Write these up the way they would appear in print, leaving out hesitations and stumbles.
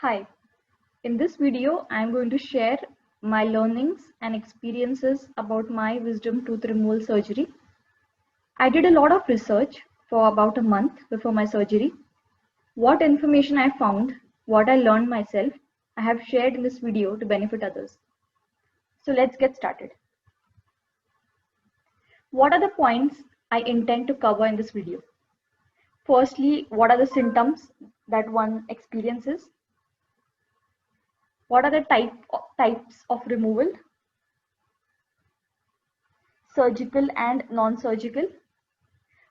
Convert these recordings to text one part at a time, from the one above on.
Hi, in this video, I am going to share my learnings and experiences about my wisdom tooth removal surgery. I did a lot of research for about a month before my surgery. What information I found, what I learned myself, I have shared in this video to benefit others. So let's get started. What are the points I intend to cover in this video? Firstly, what are the symptoms that one experiences? What are the types of removal? Surgical and non-surgical.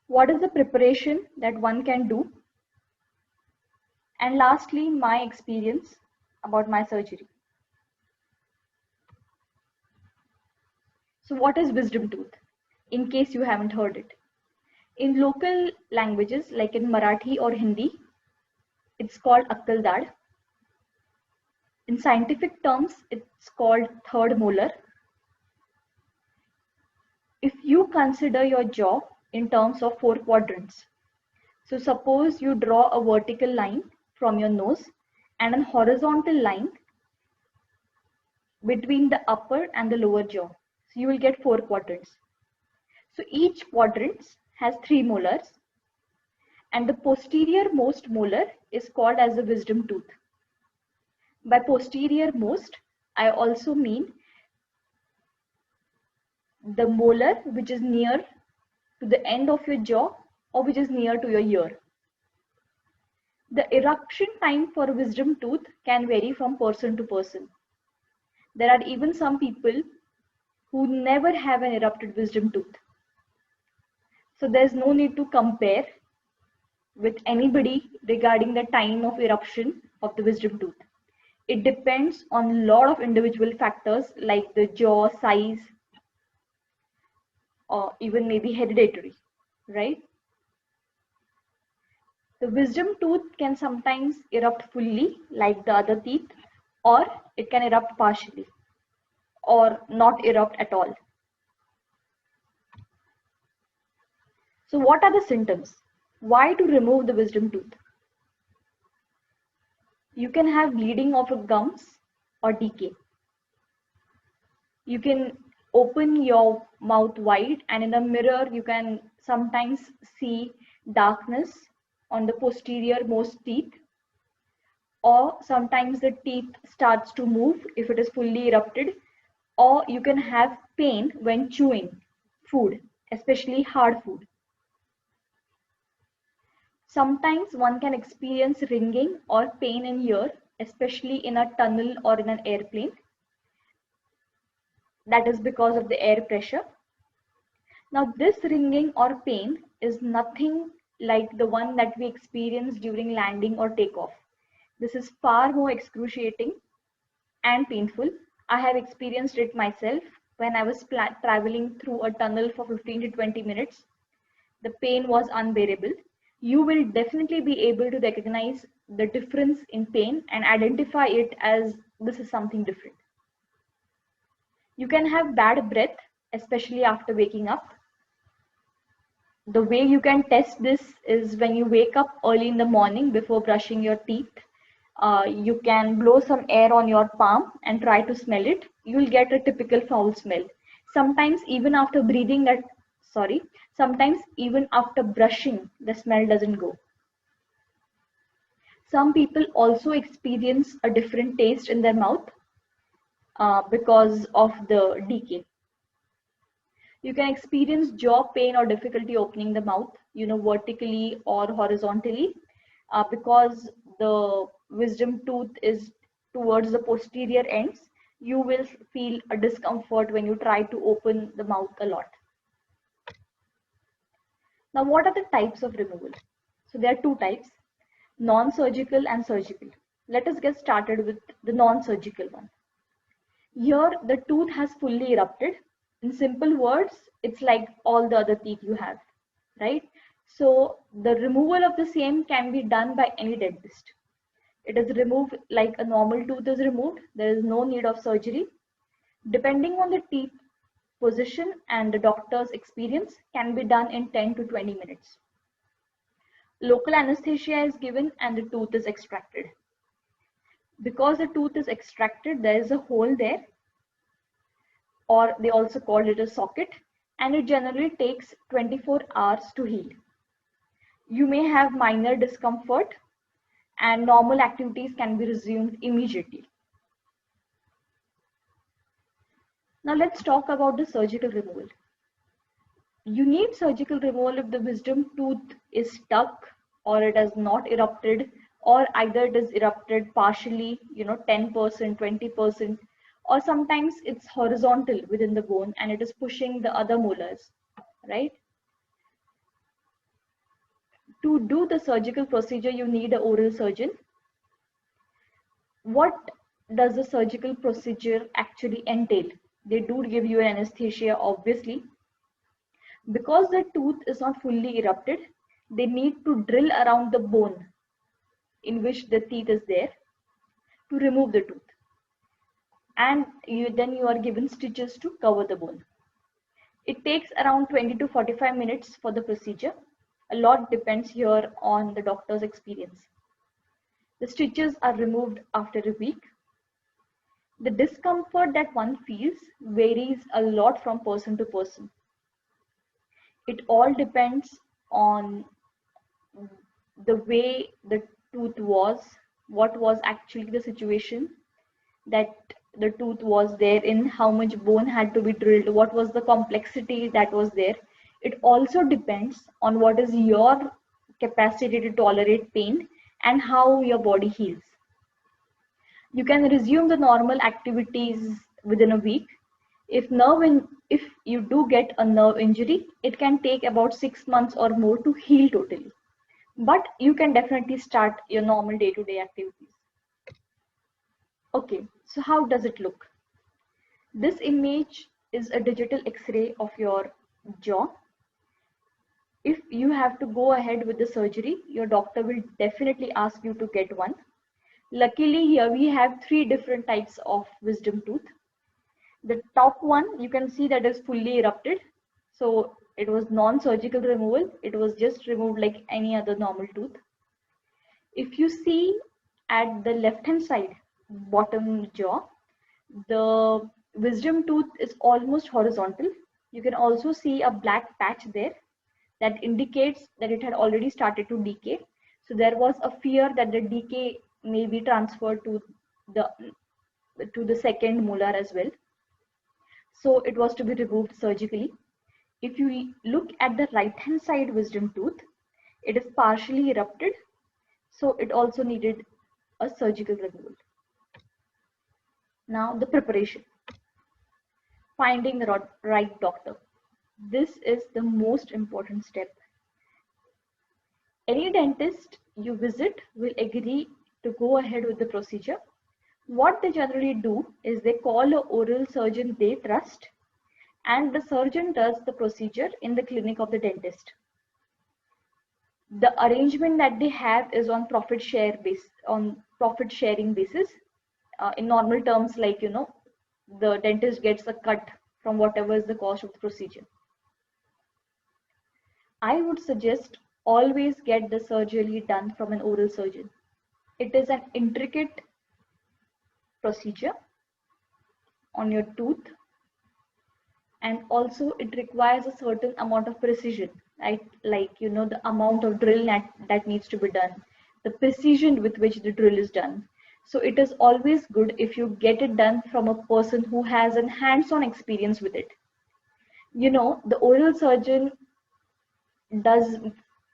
What is the preparation that one can do? And lastly, my experience about my surgery. So what is wisdom tooth? In case you haven't heard it. In local languages like in Marathi or Hindi, it's called Akkal Dad. In scientific terms, it's called third molar. If you consider your jaw in terms of 4 quadrants, so suppose you draw a vertical line from your nose and a horizontal line between the upper and the lower jaw. So you will get 4 quadrants. So each quadrant has 3 molars, and the posterior most molar is called as the wisdom tooth. By posterior most, I also mean the molar which is near to the end of your jaw or which is near to your ear. The eruption time for wisdom tooth can vary from person to person. There are even some people who never have an erupted wisdom tooth. So there's no need to compare with anybody regarding the time of eruption of the wisdom tooth. It depends on a lot of individual factors like the jaw size or even maybe hereditary, right? The wisdom tooth can sometimes erupt fully like the other teeth, or it can erupt partially or not erupt at all. So what are the symptoms? Why to remove the wisdom tooth? You can have bleeding of the gums or decay. You can open your mouth wide, and in the mirror you can sometimes see darkness on the posterior most teeth, or sometimes the teeth starts to move if it is fully erupted, or you can have pain when chewing food, especially hard food. Sometimes one can experience ringing or pain in ear, especially in a tunnel or in an airplane. That is because of the air pressure. Now, this ringing or pain is nothing like the one that we experience during landing or takeoff. This is far more excruciating and painful. I have experienced it myself when I was traveling through a tunnel for 15 to 20 minutes. The pain was unbearable. You will definitely be able to recognize the difference in pain and identify it as this is something different. You can have bad breath, especially after waking up. The way you can test this is when you wake up early in the morning before brushing your teeth. You can blow some air on your palm and try to smell it. You'll get a typical foul smell. Sometimes even after sometimes even after brushing, the smell doesn't go. Some people also experience a different taste in their mouth because of the decay. You can experience jaw pain or difficulty opening the mouth, vertically or horizontally, because the wisdom tooth is towards the posterior ends. You will feel a discomfort when you try to open the mouth a lot. Now, what are the types of removal? So there are two types, non-surgical and surgical. Let us get started with the non-surgical one. Here, the tooth has fully erupted. In simple words, it's like all the other teeth you have, right? So the removal of the same can be done by any dentist. It is removed like a normal tooth is removed. There is no need of surgery. Depending on the teeth position and the doctor's experience, can be done in 10 to 20 minutes. Local anesthesia is given and the tooth is extracted. Because the tooth is extracted, there is a hole there, or they also call it a socket, and it generally takes 24 hours to heal. You may have minor discomfort, and normal activities can be resumed immediately. Now let's talk about the surgical removal. You need surgical removal if the wisdom tooth is stuck, or it has not erupted, or either it is erupted partially, 10%, 20%, or sometimes it's horizontal within the bone and it is pushing the other molars, right? To do the surgical procedure, you need an oral surgeon. What does the surgical procedure actually entail? They do give you an anesthesia, obviously. Because the tooth is not fully erupted, they need to drill around the bone in which the teeth is there to remove the tooth. And then you are given stitches to cover the bone. It takes around 20 to 45 minutes for the procedure. A lot depends here on the doctor's experience. The stitches are removed after a week. The discomfort that one feels varies a lot from person to person. It all depends on the way the tooth was, what was actually the situation that the tooth was there in, how much bone had to be drilled, what was the complexity that was there. It also depends on what is your capacity to tolerate pain and how your body heals. You can resume the normal activities within a week. If you do get a nerve injury, it can take about 6 months or more to heal totally. But you can definitely start your normal day-to-day activities. Okay, so how does it look? This image is a digital X-ray of your jaw. If you have to go ahead with the surgery, your doctor will definitely ask you to get one. Luckily, here we have 3 different types of wisdom tooth. The top one, you can see that is fully erupted. So it was non-surgical removal. It was just removed like any other normal tooth. If you see at the left-hand side, bottom jaw, the wisdom tooth is almost horizontal. You can also see a black patch there that indicates that it had already started to decay. So there was a fear that the decay may be transferred to the second molar as well. So it was to be removed surgically. If you look at the right hand side wisdom tooth, it is partially erupted. So it also needed a surgical removal. Now the preparation. Finding the right doctor. This is the most important step. Any dentist you visit will agree to go ahead with the procedure. What they generally do is they call an oral surgeon they trust, and the surgeon does the procedure in the clinic of the dentist. The arrangement that they have is on profit sharing basis. In normal terms, like the dentist gets a cut from whatever is the cost of the procedure. I would suggest always get the surgery done from an oral surgeon. It is an intricate procedure on your tooth, and also it requires a certain amount of precision, right? Like the amount of drill that needs to be done, the precision with which the drill is done. So it is always good if you get it done from a person who has a hands-on experience with it. The oral surgeon does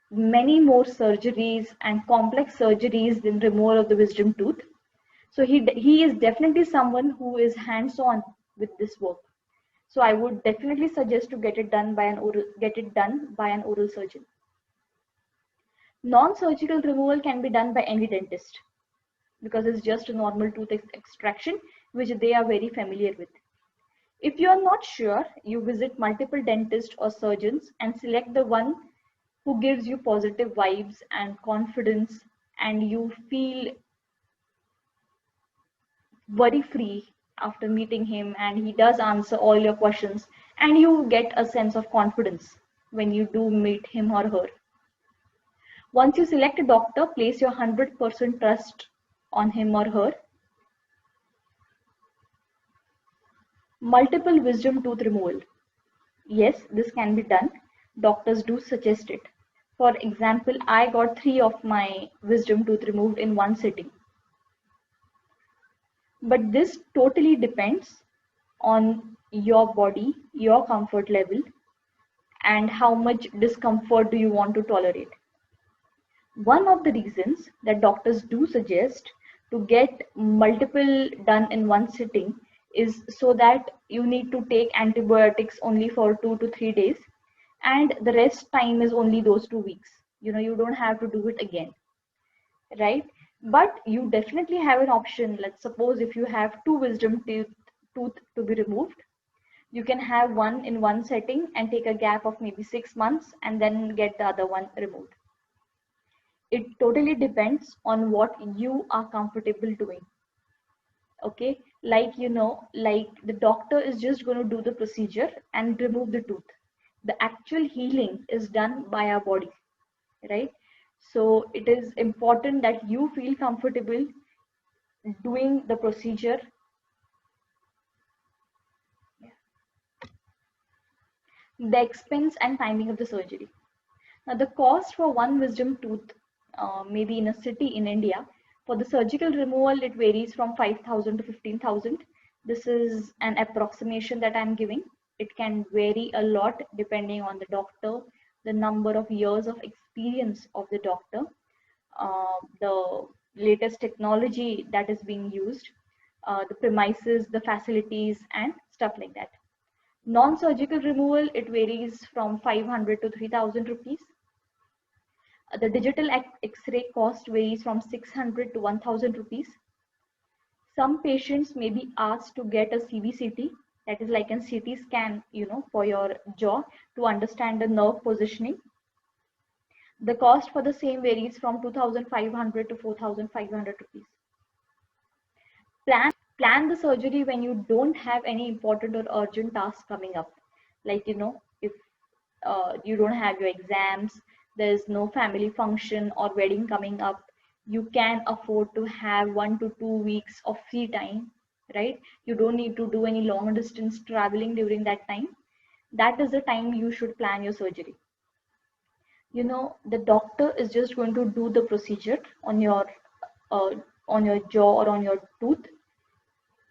many more surgeries and complex surgeries than removal of the wisdom tooth. So he is definitely someone who is hands-on with this work. So I would definitely suggest to get it done by an oral surgeon. Non-surgical removal can be done by any dentist because it's just a normal tooth extraction, which they are very familiar with. If you are not sure, you visit multiple dentists or surgeons and select the one who gives you positive vibes and confidence, and you feel worry-free after meeting him, and he does answer all your questions, and you get a sense of confidence when you do meet him or her. Once you select a doctor, place your 100% trust on him or her. Multiple wisdom tooth removal. Yes, this can be done. Doctors do suggest it. For example, I got 3 of my wisdom tooth removed in one sitting. But this totally depends on your body, your comfort level, and how much discomfort do you want to tolerate. One of the reasons that doctors do suggest to get multiple done in one sitting is so that you need to take antibiotics only for 2 to 3 days, and the rest time is only those 2 weeks. You don't have to do it again, right? But you definitely have an option. Let's suppose if you have two tooth to be removed, you can have one in one setting and take a gap of maybe 6 months and then get the other one removed. It totally depends on what you are comfortable doing. Okay, like the doctor is just going to do the procedure and remove the tooth. The actual healing is done by our body, right? So it is important that you feel comfortable doing the procedure. The expense and timing of the surgery. Now, the cost for one wisdom tooth, maybe in a city in India, for the surgical removal, it varies from 5,000 to 15,000. This is an approximation that I'm giving. It can vary a lot depending on the doctor, the number of years of experience of the doctor, the latest technology that is being used, the premises, the facilities, and stuff like that. Non-surgical removal, it varies from 500 to 3,000 rupees. The digital X-ray cost varies from 600 to 1,000 rupees. Some patients may be asked to get a CBCT, that is like a CT scan, for your jaw to understand the nerve positioning. The cost for the same varies from 2,500 to 4,500 rupees. Plan the surgery when you don't have any important or urgent tasks coming up. Like, if you don't have your exams, there's no family function or wedding coming up, you can afford to have 1 to 2 weeks of free time, right? You don't need to do any long distance traveling during that time. That is the time you should plan your surgery. The doctor is just going to do the procedure uh, on your jaw or on your tooth,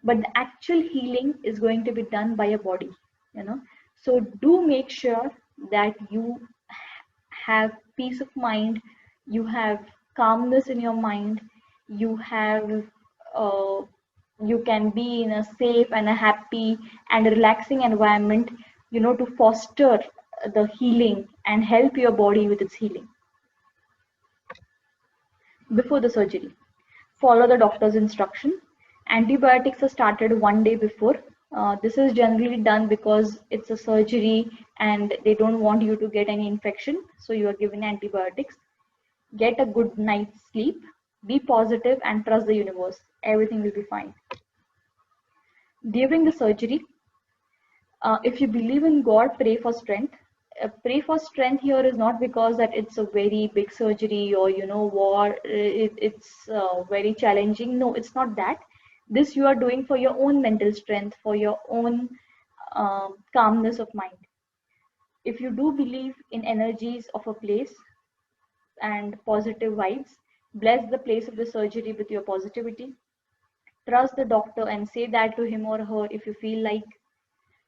but the actual healing is going to be done by your body. So do make sure that you have peace of mind, you have calmness in your mind, you have uh, you can be in a safe and a happy and a relaxing environment, to foster the healing and help your body with its healing. Before the surgery, follow the doctor's instruction. Antibiotics are started one day before. This is generally done because it's a surgery and they don't want you to get any infection, so you are given antibiotics. Get a good night's sleep, be positive, and trust the universe. Everything will be fine. During the surgery, if you believe in God, pray for strength. Pray for strength here is not because that it's a very big surgery or war. It's very challenging. No, it's not that. This you are doing for your own mental strength, for your own calmness of mind. If you do believe in energies of a place and positive vibes, bless the place of the surgery with your positivity. Trust the doctor and say that to him or her if you feel like.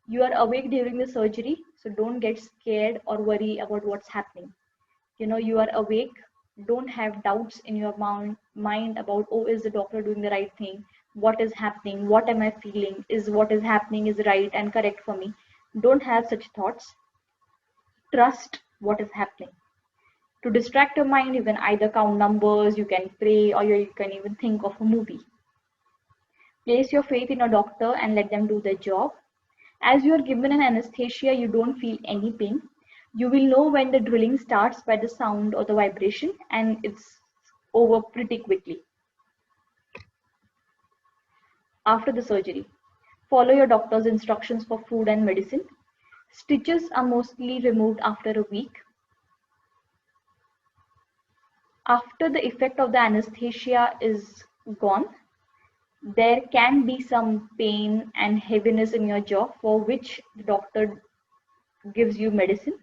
You are awake during the surgery, so don't get scared or worry about what's happening. You are awake. Don't have doubts in your mind about, oh, is the doctor doing the right thing? What is happening? What am I feeling? Is what is happening is right and correct for me? Don't have such thoughts. Trust what is happening. To distract your mind, you can either count numbers, you can pray, or you can even think of a movie. Place your faith in a doctor and let them do their job. As you are given an anesthesia, you don't feel any pain. You will know when the drilling starts by the sound or the vibration, and it's over pretty quickly. After the surgery, follow your doctor's instructions for food and medicine. Stitches are mostly removed after a week. After the effect of the anesthesia is gone, there can be some pain and heaviness in your jaw for which the doctor gives you medicine.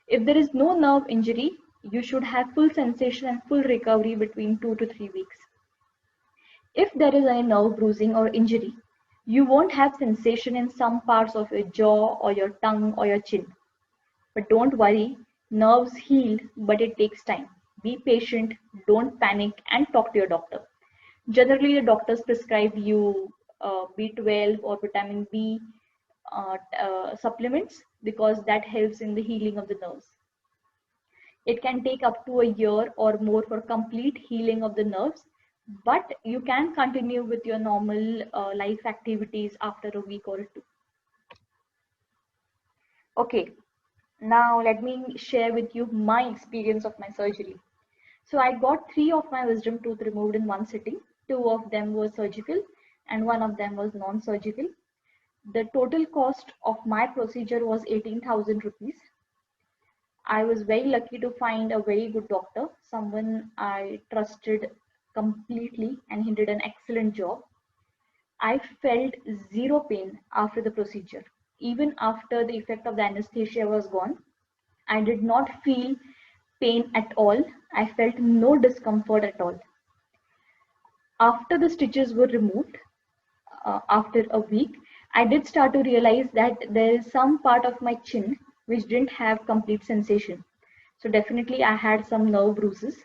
If there is no nerve injury, you should have full sensation and full recovery between 2 to 3 weeks. If there is a nerve bruising or injury, you won't have sensation in some parts of your jaw or your tongue or your chin. But don't worry, nerves heal, but it takes time. Be patient, don't panic, and talk to your doctor. Generally, the doctors prescribe you B12 or vitamin B supplements because that helps in the healing of the nerves. It can take up to a year or more for complete healing of the nerves, but you can continue with your normal life activities after a week or two. Okay, now let me share with you my experience of my surgery. So I got 3 of my wisdom tooth removed in one sitting. 2 of them were surgical and 1 of them was non-surgical. The total cost of my procedure was 18,000 rupees. I was very lucky to find a very good doctor, someone I trusted completely, and he did an excellent job. I felt zero pain after the procedure. Even after the effect of the anesthesia was gone, I did not feel pain at all. I felt no discomfort at all. After the stitches were removed, after a week, I did start to realize that there is some part of my chin which didn't have complete sensation. So definitely I had some nerve bruises.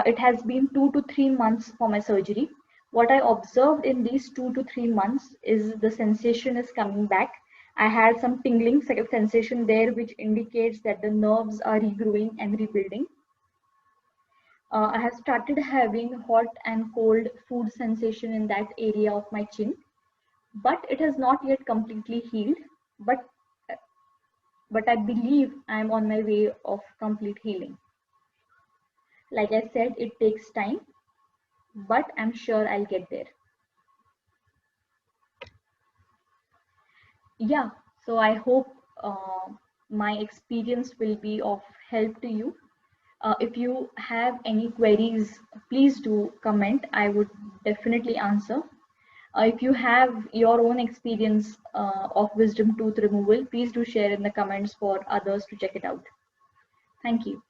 It has been 2 to 3 months for my surgery. What I observed in these 2 to 3 months is the sensation is coming back. I had some tingling sensation there, which indicates that the nerves are regrowing and rebuilding. I have started having hot and cold food sensation in that area of my chin, but it has not yet completely healed. But I believe I am on my way of complete healing. Like I said, it takes time, but I'm sure I'll get there. Yeah, so I hope my experience will be of help to you. If you have any queries, please do comment. I would definitely answer. If you have your own experience of wisdom tooth removal, please do share in the comments for others to check it out. Thank you.